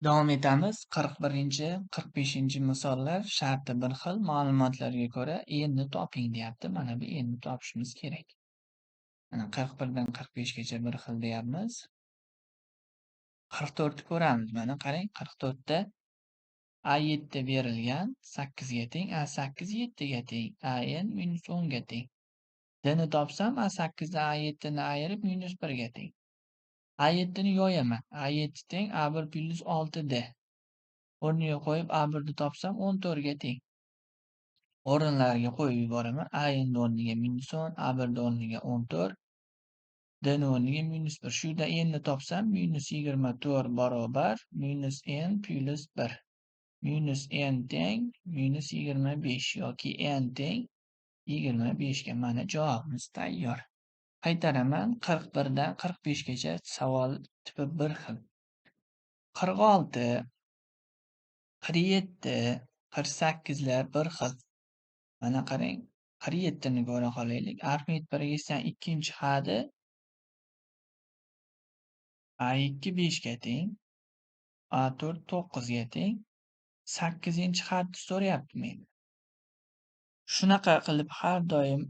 Davom etamiz. 41-45 misollar sharti bir xil. Ma'lumotlarga ko'ra e'ni toping deyapti. Mana bu e'ni topishimiz kerak. Mana 41 dan 45 gacha bir xil deyapmiz. 44 ni ko'ramiz. Mana qarang, 44 da A7 berilgan 8 ga teng, A8 7 ga teng, AN -10 ga teng. D ni topsam A8 dan A7 ni ayirib -1 ga teng. A7 ni yo'yaman. A7 teng A1 + 6D. O'rniga qo'yib A1 ni topsam 14 ga teng. O'rinlariga qo'yib yuboraman. A ni o'rniga -10, A1 ni o'rniga 14, D ni o'rniga -1. Shu yerda n ni topsam -24 barobar -n + 1. -n teng -25 yoki n teng 25 ga. Mana javobimiz tayyor. Qaytaraman. 41 dan 45 gacha savol tipi bir xil. 46, 47, 48 lar bir xil. Mana qarang, 47 ni ko'ra qolaylik. Arifmet birikishdan ikkinchi hadi A2 5 ga teng, A4 9 ga teng, 8-chi hadni so'rayapti mendan. Shunaqa qilib har doim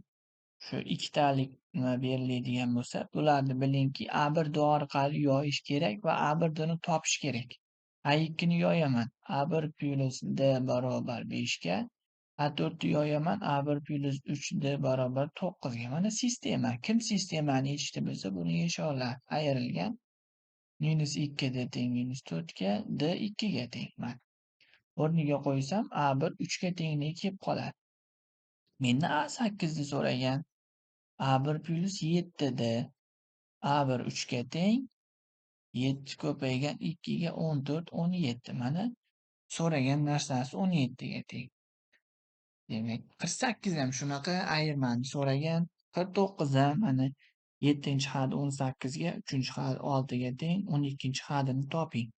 shu ikkitalik nima beriladigan bo'lsa, bularni bilingki, A1 orqali yoyish kerak va A1 ni topish kerak. A2 ni yoyaman. A1 + D barobar 5 ga. A4 ni yoyaman. A1 + 3D barobar 9 ga. Mana sistema. Kim sistemani yechishni bilsa, buni yesha oladi. Ayrilgan -2 D teng -4 ga, D 2 ga teng. Mana o'rniga qo'ysam A1 3 ga tengligi kelib qoladi. Mendan A8 ni so'ragan. A1 + 7D. A1 3 ga teng, 7 ko'paygan 2 ga 14, 17. Mana so'ragan narsasi 17 ga teng. Demak, 48 ham shunaqa ayirmani so'ragan. 49 ham mana 7-chi had 18 ga, 3-chi had 6 ga teng, 12-chi hadini toping.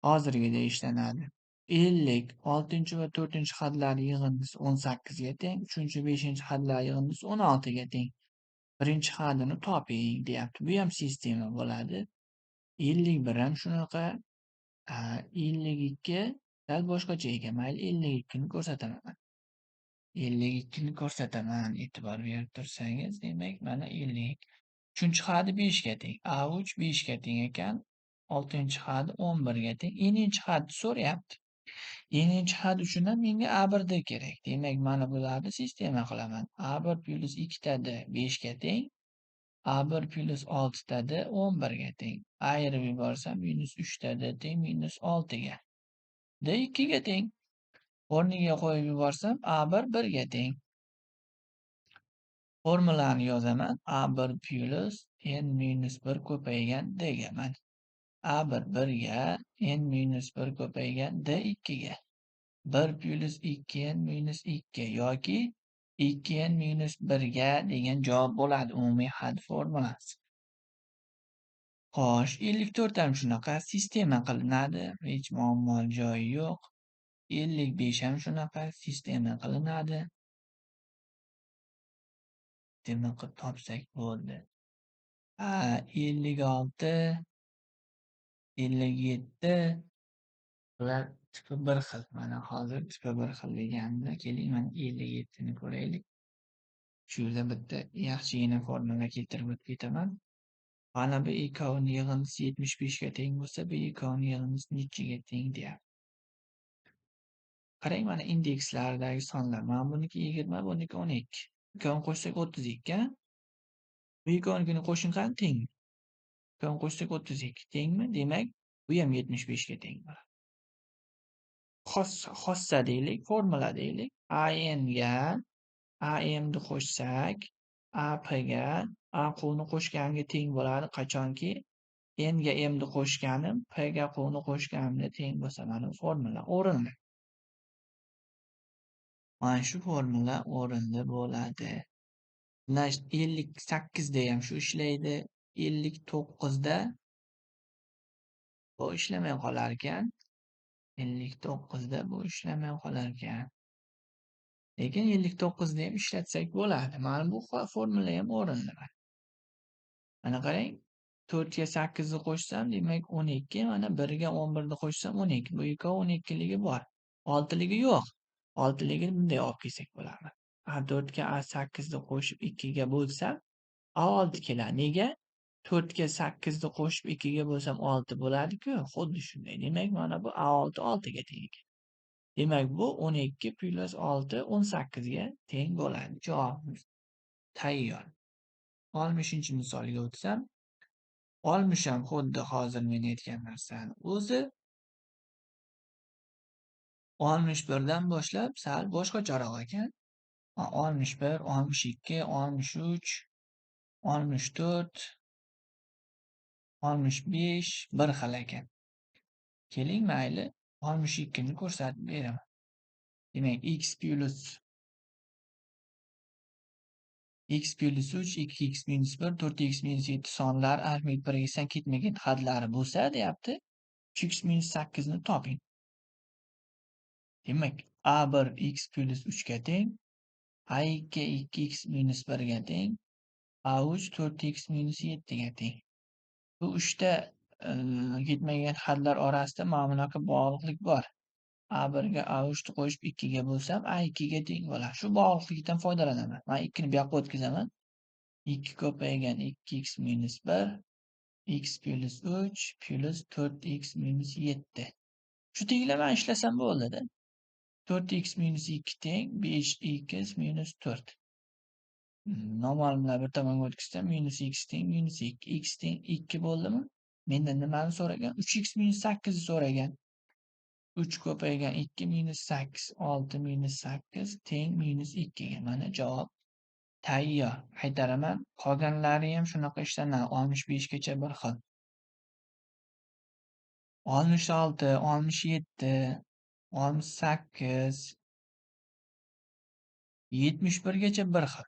Hozirgidek ishlanadi. 50 6-chi va 4-chi hadlar yig'indisi 18 ga teng, 3-chi, 5-chi hadlar yig'indisi 16 ga teng. Birinchi hadini toping deyapti. Bu ham sistema bo'ladi. 51 ham shunaqa. 52 sal boshqacha ekan. Mayli 52 ni ko'rsataman. 52 ni ko'rsataman. E'tibor berib tursangiz, demak, mana 50. 3-chi hadi 5 ga teng. A3 5 ga teng ekan. 6-chi hadi 11 ga teng. N'inchi hadni so'rayapti. N'inchi had uchun ham menga A1 D kerak. Demak, mana bularni sistema qilaman. A1 + 2 D 5 ga teng. A1 + 6 D 11 ga teng. Ayirib yuborsam -3 D teng -6 ga. D 2 ga teng. O'rniga qo'yib yuborsam A1 1 ga teng. Formulani yozaman. A1 + n-1 ko'paygan D ga. Mana A1 1 ga, n-1 ko'paygan D 2 ga. 1 + 2n-2 yoki 2n-1 ga degan javob bo'ladi. Umumiy had formulasi. Xo'sh, 54 ham shunaqa sistema qilinadi. Hech muammo joyi yo'q. 55 ham shunaqa sistema qilinadi. Sistema qilib topsak bo'ldi. 56, 57 bular tipi bir xil. Mana hozir tipi bir xil deganimda keling mana 57 ni ko'raylik. Shu yerda bitta yaxshigina formula keltirib o'tib ketaman. Mana bu ikkovini yig'indisi 75 ga teng bo'lsa, bu ikkovini yig'indisi nechiga teng deyapti. Qarang, mana indekslardagi sonlar. Mana buniki 20, buniki 12. Ikkovini qo'shsak 32. Bu ikkovinikini qo'shing qani tengmi? Ikkovini qo'shsak 32 tengmi? Demak, bu ham 75 ga teng bo'ladi. Xossa deylik, formula deylik. AN ga AM ni qo'shsak, AP ga AQ ni qo'shganimga teng bo'ladi. Qachonki N ga M ni qo'shganim, P ga Q ni qo'shganimga teng bo'lsa, mana formula o'rinli. Mana shu formula o'rinli bo'ladi. 58 da ham shu ishlaydi. 59 da bu ishlamay qolar ekan. 59 da bu ishlamay qolar ekan. Lekin 59 da ham ishlatsak bo'ladi. Mana bu formula ham o'rinli. Mana qarang, 4 ga 8 ni qo'shsam, demak 12. Mana 1 ga 11 ni qo'shsam 12. Bu ikkovi 12ligi bor. 6ligi yo'q. 6ligini bunday olib kelsak bo'ladi. A4 ga A8 ni qo'shib 2 ga bo'lsam, A6 keladi. Nega? 4 ga 8 ni qo'shib 2 ga bo'lsam 6 bo'ladi-ku. Xuddi shunday. Demak, mana bu A6 6 ga teng ekan. Demak, bu 12 plus 6 18 ga teng bo'ladi. Javobimiz tayyor. 60-misolga o'tsam, 60 ham xuddi hozir men aytgan narsani o'zi 61 dan boshlab sal boshqacharoq ekan. 61, 62, 63, 64, 65 bir xil ekan. Keling, mayli 62 ni ko'rsatib beraman. Demak, x plus 3, 2x minus 1, 4x minus 7 sonlar arifmetik birikdan ketmagan hadlari bo'lsa, deyapti. 3x minus 8 ni toping. Demak, A1 x plus 3 ga teng, A2 2x minus 1 ga teng, A3 4x minus 7 ga teng. Bu 3 ta ketmagan hadlar orasida mana bunaqa bog'liqlik bor. A1 ga A3 ni qo'shib 2 ga bo'lsam, A2 ga teng bo'ladi. Shu bog'liqlikdan foydalanaman. Men 2 ni bu yoqqa o'tkazaman. 2 ko'paygan 2x minus 1, x plus 3 plus 4x minus 7. Shu tenglamani ishlasam bo'ladi-da. 4x minus 2 teng 5x minus 4. Normalni bir tomonga o'tkazsam minus x teng minus 2. X teng 2 bo'ldimi? Mendan nimani so'ragan? 3x minus 8 ni so'ragan. 3 ko'paygan 2 minus 8, 6 minus 8 teng minus 2 ga. Mana javob tayyor. Qaytaraman. Qolganlari ham shunaqa ishlanadi. 65 gacha bir xil. 66, 67, 68, 71 gacha bir xil.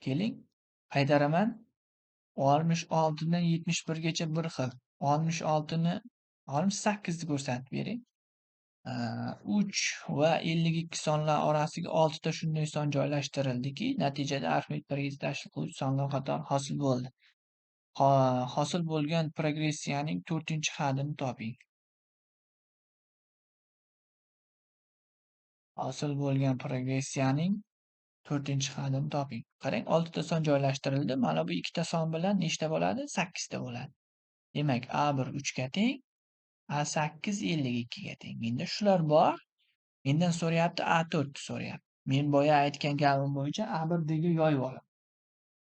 Keling, qaydaraman. 66 dan 71 gacha bir xil. 66 ni 68 ni ko'rsatib bering. 3 va 52 sonlar orasiga 6 ta shunday son joylashtirildiki, natijada arifmetik birikni tashkil qiluvchi sonlar qatori hosil bo'ldi. Hosil bo'lgan progressiyaning 4-hadini toping. Hosil bo'lgan progressiyaning 4-hadini toping. Qarang, 6 ta son joylashtirildi. Mana bu 2 ta son bilan nechta bo'ladi? 8 ta bo'ladi. Demak, A1 3 ga teng, A8 52 ga teng. Menda shular bor. Mendan so'rayapti, A4 ni so'rayapti. Men boya aytgan gapim bo'yicha A1 dega yoyib olaman.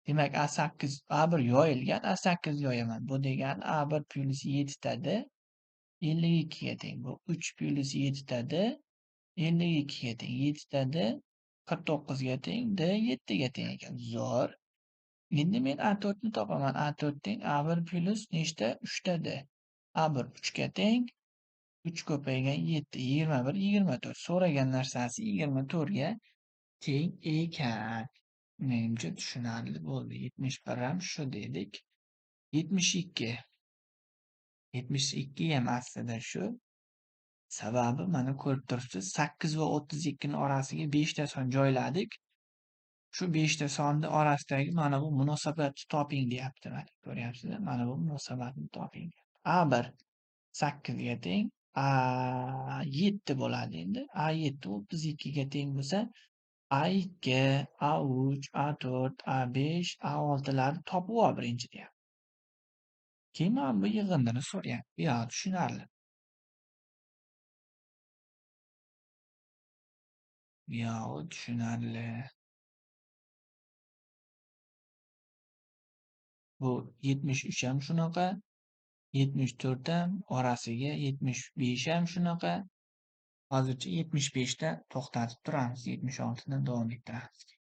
Demak, A1 yoyilgan, A8 yoyaman. Bu degani A1 plus 7 tada 52 ga teng. Bu 3 plus 7 tada 52 ga teng. 7 tada 49 ga teng, D 7 ga teng ekan. Zo'r. Endi men A4 ni topaman. A4 teng A1 plus nechta? 3 tada. A1 3 ga teng. 3 ko'paygan 7, 21, 24. So'ragan narsasi 24 ga teng ekan. Menimcha tushunarli bo'ldi. 71 ham shu dedik. 72. 72 ham aslida shu. Sababi mana ko'rib turibsiz, 8 va 32 ni orasiga 5 ta son joyladik. Shu 5 ta sonni orasidagi mana bu munosabatni toping deyapti. Mana ko'ryapsizmi? Mana bu munosabatni toping. A1 8 ga teng, A7 bo'ladi endi. A7 32 ga teng bo'lsa, A2, A3, A4, A5, A6larni topib ol birinchi deyapti. Keyin mana bu yig'indini so'rayapti. Yo, tushunarli. Yo, tushunarli. Bu 73 ham shunaqa, 74 ham orasiga 75 ham shunaqa. Hozircha 75 da to'xtatib turamiz. 76 dan davom ettiramiz.